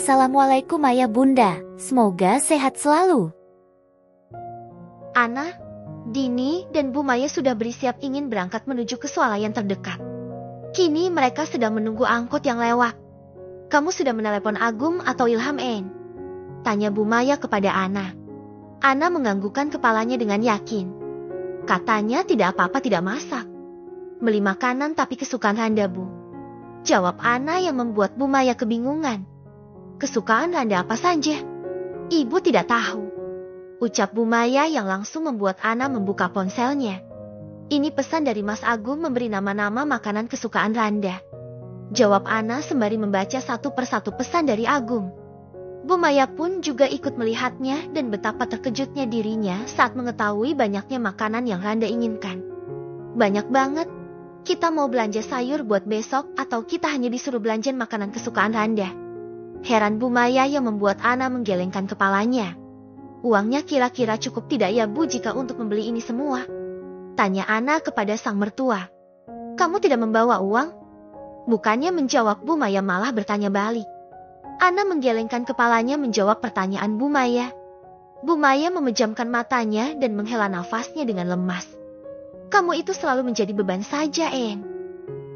Assalamualaikum ayah bunda, semoga sehat selalu. Ana, Dini, dan Bu Maya sudah bersiap ingin berangkat menuju ke swalayan terdekat. Kini mereka sedang menunggu angkot yang lewat. Kamu sudah menelepon Agum atau Ilham En? Tanya Bu Maya kepada Ana. Ana menganggukkan kepalanya dengan yakin. Katanya tidak apa-apa tidak masak. Beli makanan tapi kesukaan Randa, Bu. Jawab Ana yang membuat Bu Maya kebingungan. Kesukaan Randa apa saja? Ibu tidak tahu. Ucap Bu Maya yang langsung membuat Ana membuka ponselnya. Ini pesan dari Mas Agum memberi nama-nama makanan kesukaan Randa. Jawab Ana sembari membaca satu persatu pesan dari Agum. Bu Maya pun juga ikut melihatnya dan betapa terkejutnya dirinya saat mengetahui banyaknya makanan yang Randa inginkan. Banyak banget. Kita mau belanja sayur buat besok atau kita hanya disuruh belanja makanan kesukaan Randa? Heran Bu Maya yang membuat Ana menggelengkan kepalanya. Uangnya kira-kira cukup tidak ya Bu jika untuk membeli ini semua? Tanya Ana kepada sang mertua. Kamu tidak membawa uang? Bukannya menjawab, Bu Maya malah bertanya balik. Ana menggelengkan kepalanya menjawab pertanyaan Bu Maya. Bu Maya memejamkan matanya dan menghela nafasnya dengan lemas. Kamu itu selalu menjadi beban saja, En.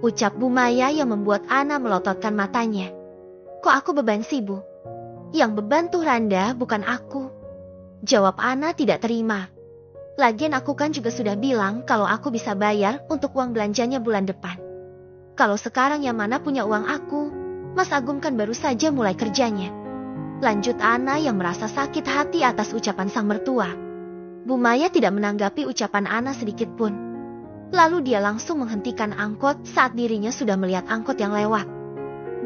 Ucap Bu Maya yang membuat Ana melototkan matanya. Kok aku beban sih, Bu? Yang beban tuh Randa, bukan aku. Jawab Ana tidak terima. Lagian aku kan juga sudah bilang kalau aku bisa bayar untuk uang belanjanya bulan depan. Kalau sekarang yang mana punya uang aku? Mas Agum kan baru saja mulai kerjanya. Lanjut Ana yang merasa sakit hati atas ucapan sang mertua. Bu Maya tidak menanggapi ucapan Ana sedikit pun. Lalu dia langsung menghentikan angkot saat dirinya sudah melihat angkot yang lewat.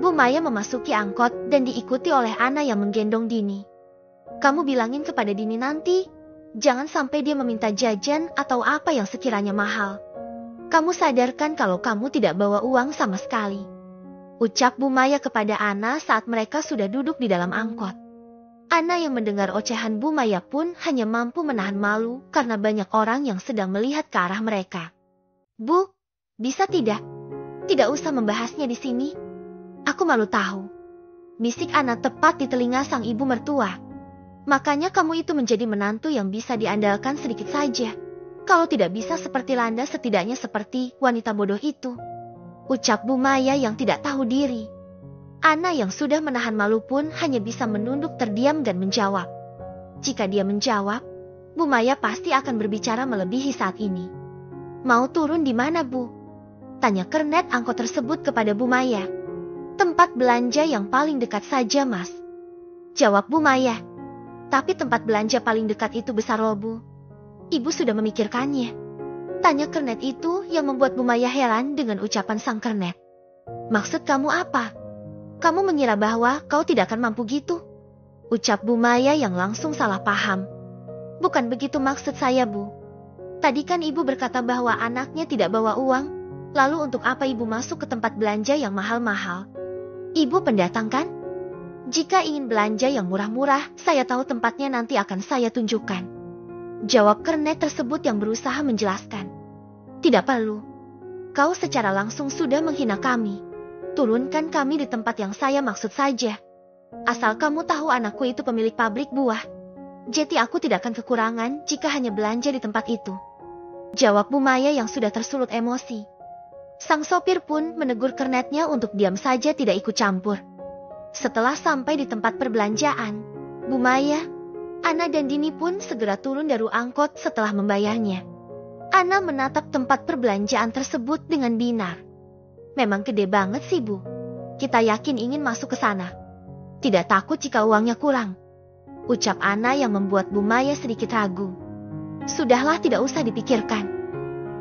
Bu Maya memasuki angkot dan diikuti oleh Ana yang menggendong Dini. Kamu bilangin kepada Dini nanti, jangan sampai dia meminta jajan atau apa yang sekiranya mahal. Kamu sadarkan kalau kamu tidak bawa uang sama sekali. Ucap Bu Maya kepada Ana saat mereka sudah duduk di dalam angkot. Ana yang mendengar ocehan Bu Maya pun hanya mampu menahan malu karena banyak orang yang sedang melihat ke arah mereka. Bu, bisa tidak? Tidak usah membahasnya di sini. Aku malu tahu. Bisik Ana tepat di telinga sang ibu mertua. Makanya kamu itu menjadi menantu yang bisa diandalkan sedikit saja. Kalau tidak bisa seperti Randa, setidaknya seperti wanita bodoh itu. Ucap Bu Maya yang tidak tahu diri. Ana yang sudah menahan malu pun hanya bisa menunduk terdiam dan menjawab. Jika dia menjawab, Bu Maya pasti akan berbicara melebihi saat ini. Mau turun di mana, Bu? Tanya kernet angkot tersebut kepada Bu Maya. Tempat belanja yang paling dekat saja, Mas. Jawab Bu Maya. Tapi tempat belanja paling dekat itu besar loh, Bu. Ibu sudah memikirkannya. Tanya kernet itu yang membuat Bu Maya heran dengan ucapan sang kernet. Maksud kamu apa? Kamu mengira bahwa kau tidak akan mampu gitu? Ucap Bu Maya yang langsung salah paham. Bukan begitu maksud saya, Bu. Tadi kan ibu berkata bahwa anaknya tidak bawa uang. Lalu untuk apa ibu masuk ke tempat belanja yang mahal-mahal? Ibu pendatang kan? Jika ingin belanja yang murah-murah, saya tahu tempatnya nanti akan saya tunjukkan. Jawab kernet tersebut yang berusaha menjelaskan. Tidak perlu. Kau secara langsung sudah menghina kami. Turunkan kami di tempat yang saya maksud saja. Asal kamu tahu anakku itu pemilik pabrik buah. Jadi aku tidak akan kekurangan jika hanya belanja di tempat itu. Jawab Bu Maya yang sudah tersulut emosi. Sang sopir pun menegur kernetnya untuk diam saja tidak ikut campur. Setelah sampai di tempat perbelanjaan, Bu Maya, Ana dan Dini pun segera turun dari angkot setelah membayarnya. Ana menatap tempat perbelanjaan tersebut dengan binar. Memang gede banget sih, Bu. Kita yakin ingin masuk ke sana. Tidak takut jika uangnya kurang. Ucap Ana yang membuat Bu Maya sedikit ragu. Sudahlah, tidak usah dipikirkan.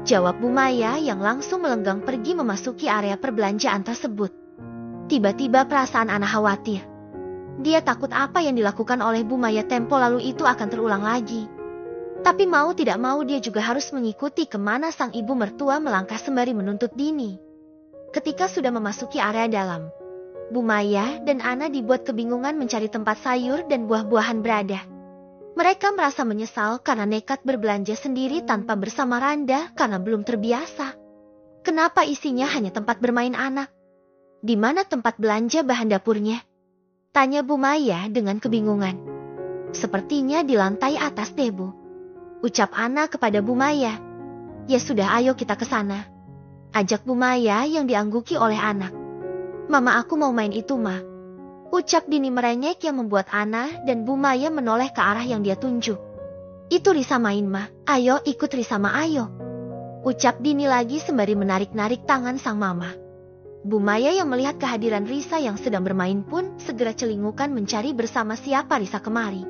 Jawab Bu Maya yang langsung melenggang pergi memasuki area perbelanjaan tersebut. Tiba-tiba perasaan Ana khawatir. Dia takut apa yang dilakukan oleh Bu Maya tempo lalu itu akan terulang lagi. Tapi mau tidak mau dia juga harus mengikuti kemana sang ibu mertua melangkah sembari menuntut Dini. Ketika sudah memasuki area dalam, Bu Maya dan Ana dibuat kebingungan mencari tempat sayur dan buah-buahan berada. Mereka merasa menyesal karena nekat berbelanja sendiri tanpa bersama Randa karena belum terbiasa. Kenapa isinya hanya tempat bermain anak? Di mana tempat belanja bahan dapurnya? Tanya Bu Maya dengan kebingungan. Sepertinya di lantai atas deh, Bu. Ucap Ana kepada Bu Maya. Ya sudah, ayo kita ke sana. Ajak Bu Maya yang diangguki oleh anak. Mama, aku mau main itu, Ma. Ucap Dini merengek yang membuat Ana dan Bu Maya menoleh ke arah yang dia tunjuk. Itu Risa main, Ma. Ayo ikut Risa, Ma, ayo. Ucap Dini lagi sembari menarik-narik tangan sang mama. Bu Maya yang melihat kehadiran Risa yang sedang bermain pun segera celingukan mencari bersama siapa Risa kemari.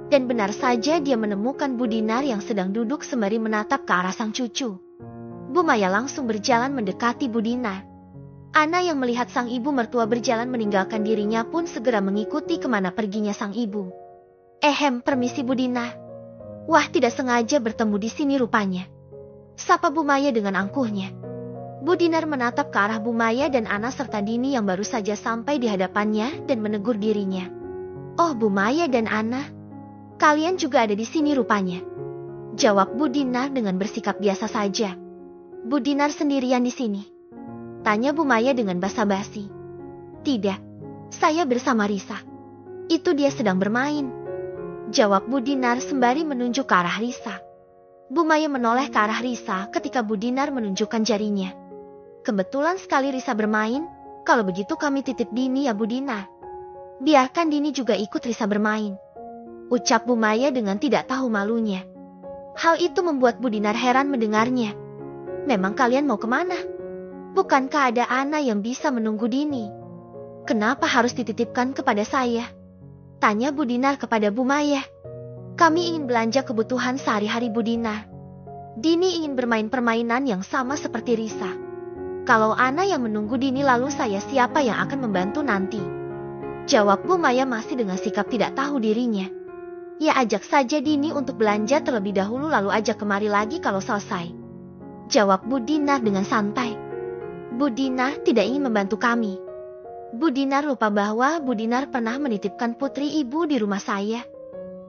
Dan benar saja dia menemukan Bu Dinar yang sedang duduk sembari menatap ke arah sang cucu. Bu Maya langsung berjalan mendekati Bu Dinar. Ana yang melihat sang ibu mertua berjalan meninggalkan dirinya pun segera mengikuti kemana perginya sang ibu. Permisi Bu Dinar. Wah, tidak sengaja bertemu di sini rupanya. Sapa Bu Maya dengan angkuhnya. Bu Dinar menatap ke arah Bu Maya dan Ana serta Dini yang baru saja sampai di hadapannya dan menegur dirinya. Oh, Bu Maya dan Ana, kalian juga ada di sini rupanya. Jawab Bu Dinar dengan bersikap biasa saja. Bu Dinar sendirian di sini? Tanya Bu Maya dengan basa-basi. Tidak, saya bersama Risa. Itu dia sedang bermain. Jawab Bu Dinar sembari menunjuk ke arah Risa. Bu Maya menoleh ke arah Risa ketika Bu Dinar menunjukkan jarinya. Kebetulan sekali Risa bermain, kalau begitu kami titip Dini ya Bu Dinar. Biarkan Dini juga ikut Risa bermain. Ucap Bu Maya dengan tidak tahu malunya. Hal itu membuat Bu Dinar heran mendengarnya. Memang kalian mau kemana? Bukankah ada Ana yang bisa menunggu Dini? Kenapa harus dititipkan kepada saya? Tanya Bu Dinar kepada Bu Maya. Kami ingin belanja kebutuhan sehari-hari Bu Dinar. Dini ingin bermain permainan yang sama seperti Risa. Kalau Ana yang menunggu Dini, lalu saya siapa yang akan membantu nanti? Jawab Bu Maya masih dengan sikap tidak tahu dirinya. Ya, ajak saja Dini untuk belanja terlebih dahulu lalu ajak kemari lagi kalau selesai. Jawab Bu Dinar dengan santai. Bu Dinar tidak ingin membantu kami. Bu Dinar lupa bahwa Bu Dinar pernah menitipkan putri ibu di rumah saya.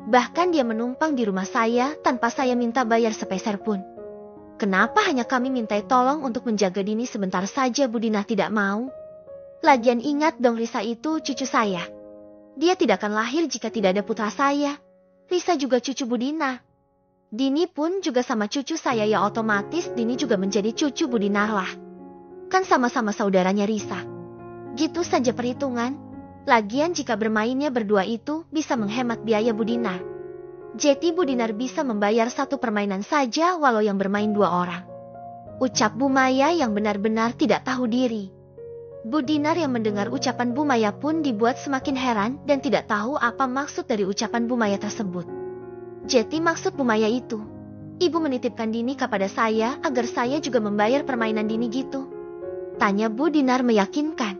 Bahkan dia menumpang di rumah saya tanpa saya minta bayar sepeser pun. Kenapa hanya kami mintai tolong untuk menjaga Dini sebentar saja Bu Dinar tidak mau? Lagian ingat dong, Risa itu cucu saya. Dia tidak akan lahir jika tidak ada putra saya. Risa juga cucu Bu Dinar. Dini pun juga sama cucu saya, ya otomatis Dini juga menjadi cucu Bu Dinar lah. Kan sama-sama saudaranya Risa. Gitu saja perhitungan. Lagian jika bermainnya berdua itu bisa menghemat biaya Bu Dinar. Jadi Bu Dinar bisa membayar satu permainan saja walau yang bermain 2 orang. Ucap Bu Maya yang benar-benar tidak tahu diri. Bu Dinar yang mendengar ucapan Bu Maya pun dibuat semakin heran dan tidak tahu apa maksud dari ucapan Bu Maya tersebut. Jadi maksud Bu Maya itu, ibu menitipkan Dini kepada saya agar saya juga membayar permainan Dini gitu? Tanya Bu Dinar meyakinkan.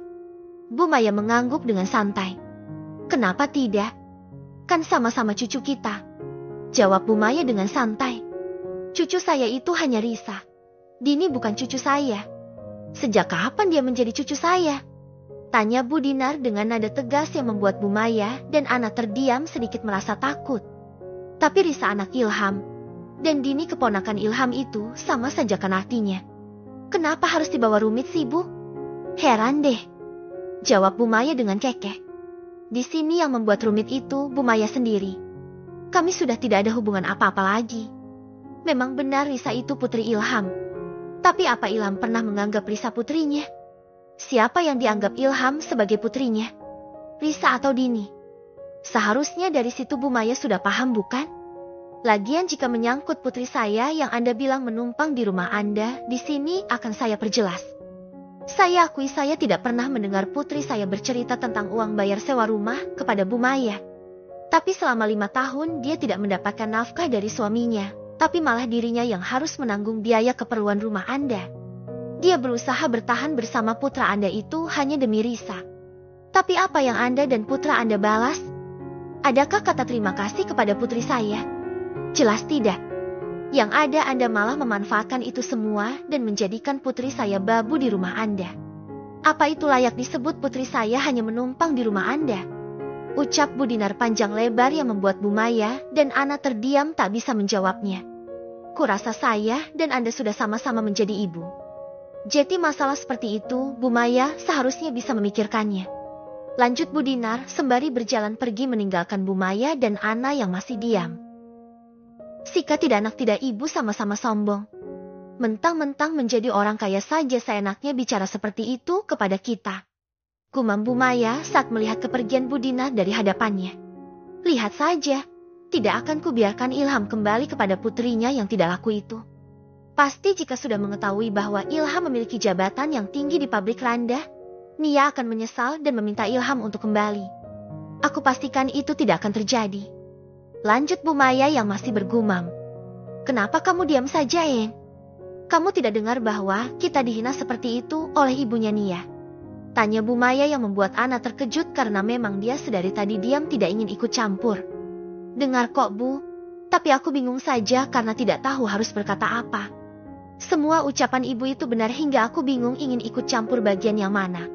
Bu Maya mengangguk dengan santai. Kenapa tidak? Kan sama-sama cucu kita. Jawab Bu Maya dengan santai. Cucu saya itu hanya Risa. Dini bukan cucu saya. Sejak kapan dia menjadi cucu saya? Tanya Bu Dinar dengan nada tegas yang membuat Bu Maya dan Ana terdiam sedikit merasa takut. Tapi Risa anak Ilham. Dan Dini keponakan Ilham itu sama saja kan artinya. Kenapa harus dibawa rumit sih, Bu? Heran deh. Jawab Bu Maya dengan kekeh. Di sini yang membuat rumit itu Bu Maya sendiri. Kami sudah tidak ada hubungan apa-apa lagi. Memang benar Risa itu putri Ilham. Tapi apa Ilham pernah menganggap Risa putrinya? Siapa yang dianggap Ilham sebagai putrinya? Risa atau Dini? Seharusnya dari situ Bu Maya sudah paham, bukan? Lagian jika menyangkut putri saya yang Anda bilang menumpang di rumah Anda, di sini akan saya perjelas. Saya akui saya tidak pernah mendengar putri saya bercerita tentang uang bayar sewa rumah kepada Bu Maya. Tapi selama 5 tahun dia tidak mendapatkan nafkah dari suaminya, tapi malah dirinya yang harus menanggung biaya keperluan rumah Anda. Dia berusaha bertahan bersama putra Anda itu hanya demi Risa. Tapi apa yang Anda dan putra Anda balas? Adakah kata terima kasih kepada putri saya? Jelas tidak. Yang ada Anda malah memanfaatkan itu semua dan menjadikan putri saya babu di rumah Anda. Apa itu layak disebut putri saya hanya menumpang di rumah Anda? Ucap Bu Dinar panjang lebar yang membuat Bu Maya dan Ana terdiam tak bisa menjawabnya. Kurasa saya dan Anda sudah sama-sama menjadi ibu. Jadi masalah seperti itu Bu Maya seharusnya bisa memikirkannya. Lanjut Bu Dinar sembari berjalan pergi meninggalkan Bu Maya dan Ana yang masih diam. Sika tidak anak tidak ibu sama-sama sombong. Mentang-mentang menjadi orang kaya saja seenaknya bicara seperti itu kepada kita. Gumam Bu Maya saat melihat kepergian Bu Dinar dari hadapannya. Lihat saja, tidak akan kubiarkan Ilham kembali kepada putrinya yang tidak laku itu. Pasti jika sudah mengetahui bahwa Ilham memiliki jabatan yang tinggi di pabrik Randa, Nia akan menyesal dan meminta Ilham untuk kembali. Aku pastikan itu tidak akan terjadi. Lanjut Bu Maya yang masih bergumam. Kenapa kamu diam saja, En? Kamu tidak dengar bahwa kita dihina seperti itu oleh ibunya Nia? Tanya Bu Maya yang membuat Ana terkejut karena memang dia sedari tadi diam tidak ingin ikut campur. Dengar kok Bu, tapi aku bingung saja karena tidak tahu harus berkata apa. Semua ucapan ibu itu benar hingga aku bingung ingin ikut campur bagian yang mana.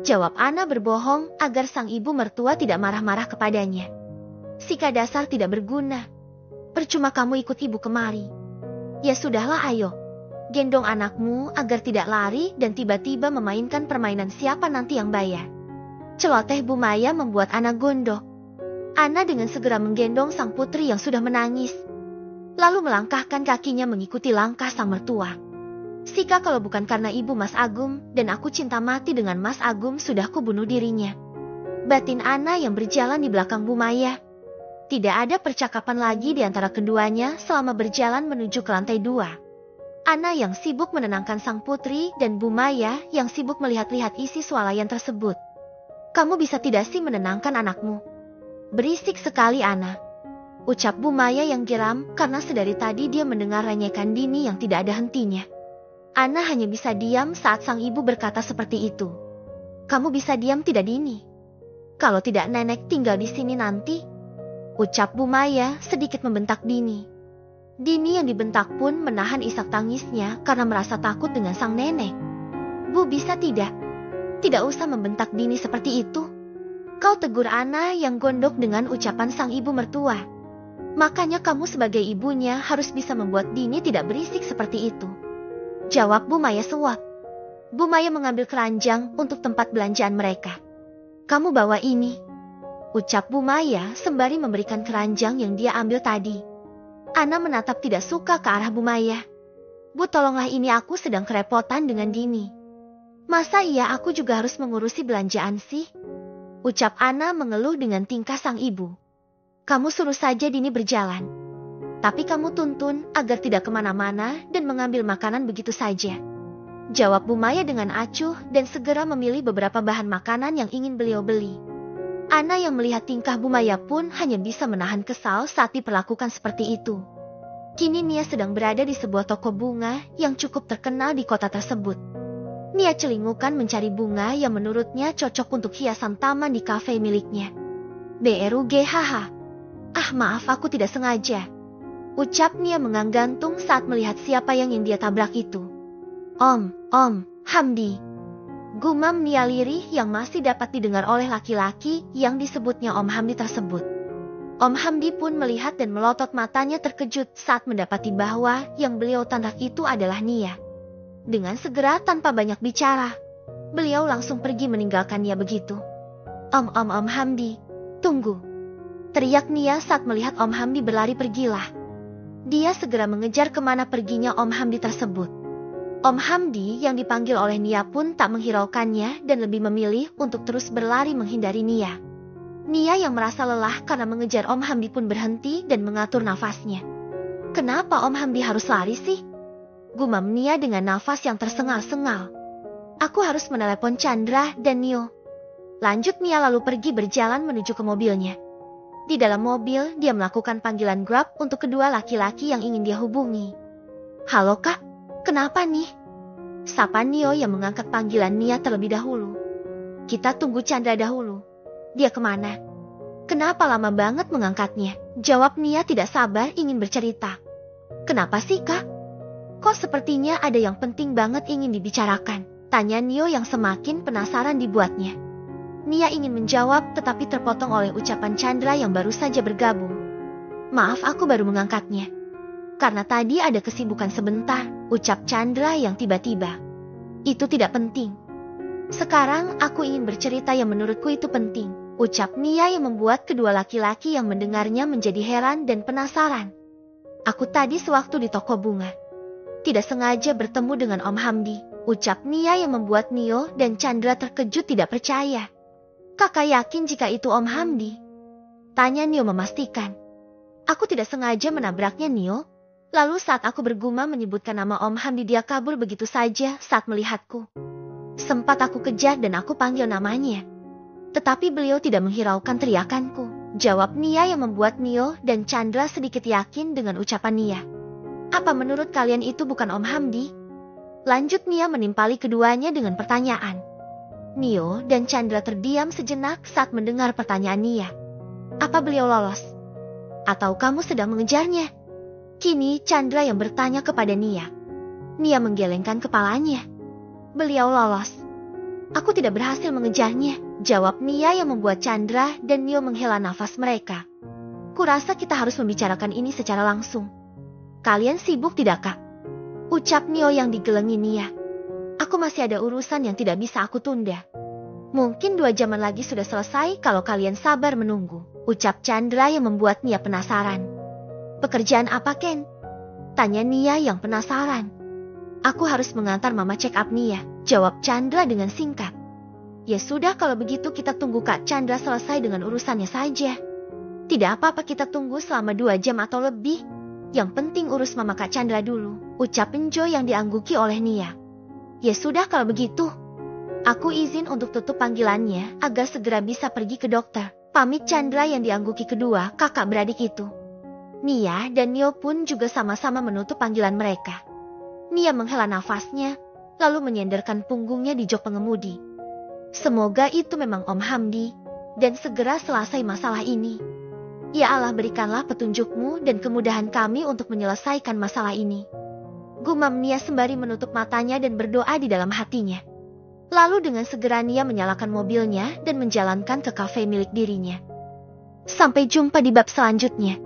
Jawab Ana berbohong agar sang ibu mertua tidak marah-marah kepadanya. Sika dasar tidak berguna. Percuma kamu ikut ibu kemari. Ya sudahlah ayo. Gendong anakmu agar tidak lari dan tiba-tiba memainkan permainan siapa nanti yang bayar. Celoteh Bu Maya membuat Ana gondok. Ana dengan segera menggendong sang putri yang sudah menangis. Lalu melangkahkan kakinya mengikuti langkah sang mertua. Sika kalau bukan karena ibu Mas Agum dan aku cinta mati dengan Mas Agum sudah kubunuh dirinya. Batin Ana yang berjalan di belakang Bu Maya. Tidak ada percakapan lagi di antara keduanya selama berjalan menuju ke lantai 2. Ana yang sibuk menenangkan sang putri dan Bu Maya yang sibuk melihat-lihat isi swalayan tersebut. Kamu bisa tidak sih menenangkan anakmu? Berisik sekali Ana. Ucap Bu Maya yang geram karena sedari tadi dia mendengar renyekan Dini yang tidak ada hentinya. Ana hanya bisa diam saat sang ibu berkata seperti itu. Kamu bisa diam tidak Dini? Kalau tidak nenek tinggal di sini nanti. Ucap Bu Maya sedikit membentak Dini. Dini yang dibentak pun menahan isak tangisnya karena merasa takut dengan sang nenek. Bu bisa tidak? Tidak usah membentak Dini seperti itu. Kau tegur Ana yang gondok dengan ucapan sang ibu mertua. Makanya kamu sebagai ibunya harus bisa membuat Dini tidak berisik seperti itu. Jawab Bu Maya sewak. Bu Maya mengambil keranjang untuk tempat belanjaan mereka. Kamu bawa ini. Ucap Bu Maya sembari memberikan keranjang yang dia ambil tadi. Ana menatap tidak suka ke arah Bu Maya. Bu tolonglah ini aku sedang kerepotan dengan Dini. Masa iya aku juga harus mengurusi belanjaan sih? Ucap Ana mengeluh dengan tingkah sang ibu. Kamu suruh saja Dini berjalan. Tapi kamu tuntun agar tidak kemana-mana dan mengambil makanan begitu saja. Jawab Bu Maya dengan acuh dan segera memilih beberapa bahan makanan yang ingin beliau beli. Ana yang melihat tingkah Bu Maya pun hanya bisa menahan kesal saat diperlakukan seperti itu. Kini Nia sedang berada di sebuah toko bunga yang cukup terkenal di kota tersebut. Nia celingukan mencari bunga yang menurutnya cocok untuk hiasan taman di kafe miliknya. BRUGHH. Ah maaf aku tidak sengaja. Ucap Nia menganggantung saat melihat siapa yang dia tabrak itu. Om Hamdi. Gumam Nia lirih yang masih dapat didengar oleh laki-laki yang disebutnya Om Hamdi tersebut. Om Hamdi pun melihat dan melotot matanya terkejut saat mendapati bahwa yang beliau tabrak itu adalah Nia. Dengan segera tanpa banyak bicara, beliau langsung pergi meninggalkan Nia begitu. Om Hamdi, tunggu. Teriak Nia saat melihat Om Hamdi berlari pergilah. Dia segera mengejar kemana perginya Om Hamdi tersebut. Om Hamdi yang dipanggil oleh Nia pun tak menghiraukannya dan lebih memilih untuk terus berlari menghindari Nia. Nia yang merasa lelah karena mengejar Om Hamdi pun berhenti dan mengatur nafasnya. Kenapa Om Hamdi harus lari sih? Gumam Nia dengan nafas yang tersengal-sengal. Aku harus menelepon Chandra dan Nio. Lanjut Nia lalu pergi berjalan menuju ke mobilnya. Di dalam mobil dia melakukan panggilan Grab untuk kedua laki-laki yang ingin dia hubungi. Halo kak, kenapa nih? Sapa Nio yang mengangkat panggilan Nia terlebih dahulu. Kita tunggu Chandra dahulu. Dia kemana? Kenapa lama banget mengangkatnya? Jawab Nia tidak sabar ingin bercerita. Kenapa sih kak? Kok sepertinya ada yang penting banget ingin dibicarakan? Tanya Nio yang semakin penasaran dibuatnya. Nia ingin menjawab tetapi terpotong oleh ucapan Chandra yang baru saja bergabung. Maaf aku baru mengangkatnya. Karena tadi ada kesibukan sebentar, ucap Chandra yang tiba-tiba. Itu tidak penting. Sekarang aku ingin bercerita yang menurutku itu penting, ucap Nia yang membuat kedua laki-laki yang mendengarnya menjadi heran dan penasaran. Aku tadi sewaktu di toko bunga, tidak sengaja bertemu dengan Om Hamdi, ucap Nia yang membuat Nio dan Chandra terkejut tidak percaya. Kakak yakin jika itu Om Hamdi? Tanya Nio memastikan. Aku tidak sengaja menabraknya Nio. Lalu saat aku bergumam menyebutkan nama Om Hamdi dia kabur begitu saja saat melihatku. Sempat aku kejar dan aku panggil namanya. Tetapi beliau tidak menghiraukan teriakanku, jawab Nia yang membuat Nio dan Chandra sedikit yakin dengan ucapan Nia. Apa menurut kalian itu bukan Om Hamdi? Lanjut Nia menimpali keduanya dengan pertanyaan. Nio dan Chandra terdiam sejenak saat mendengar pertanyaan Nia. Apa beliau lolos? Atau kamu sedang mengejarnya? Kini Chandra yang bertanya kepada Nia. Nia menggelengkan kepalanya. Beliau lolos. Aku tidak berhasil mengejarnya, jawab Nia yang membuat Chandra dan Nio menghela nafas mereka. Kurasa kita harus membicarakan ini secara langsung. Kalian sibuk tidak kak? Ucap Nio yang digelengi Nia. Aku masih ada urusan yang tidak bisa aku tunda. Mungkin 2 jaman lagi sudah selesai kalau kalian sabar menunggu, ucap Chandra yang membuat Nia penasaran. Pekerjaan apa Ken? Tanya Nia yang penasaran. Aku harus mengantar mama check up Nia, jawab Chandra dengan singkat. Ya sudah kalau begitu kita tunggu Kak Chandra selesai dengan urusannya saja. Tidak apa-apa kita tunggu selama 2 jam atau lebih. Yang penting urus mama Kak Chandra dulu, ucap Enjo yang diangguki oleh Nia. Ya sudah kalau begitu. Aku izin untuk tutup panggilannya agar segera bisa pergi ke dokter. Pamit Chandra yang diangguki kedua kakak beradik itu. Nia dan Nio pun juga sama-sama menutup panggilan mereka. Nia menghela nafasnya, lalu menyenderkan punggungnya di jok pengemudi. Semoga itu memang Om Hamdi, dan segera selesai masalah ini. Ya Allah berikanlah petunjukmu dan kemudahan kami untuk menyelesaikan masalah ini. Gumam Nia sembari menutup matanya dan berdoa di dalam hatinya. Lalu dengan segera Nia menyalakan mobilnya dan menjalankan ke kafe milik dirinya. Sampai jumpa di bab selanjutnya.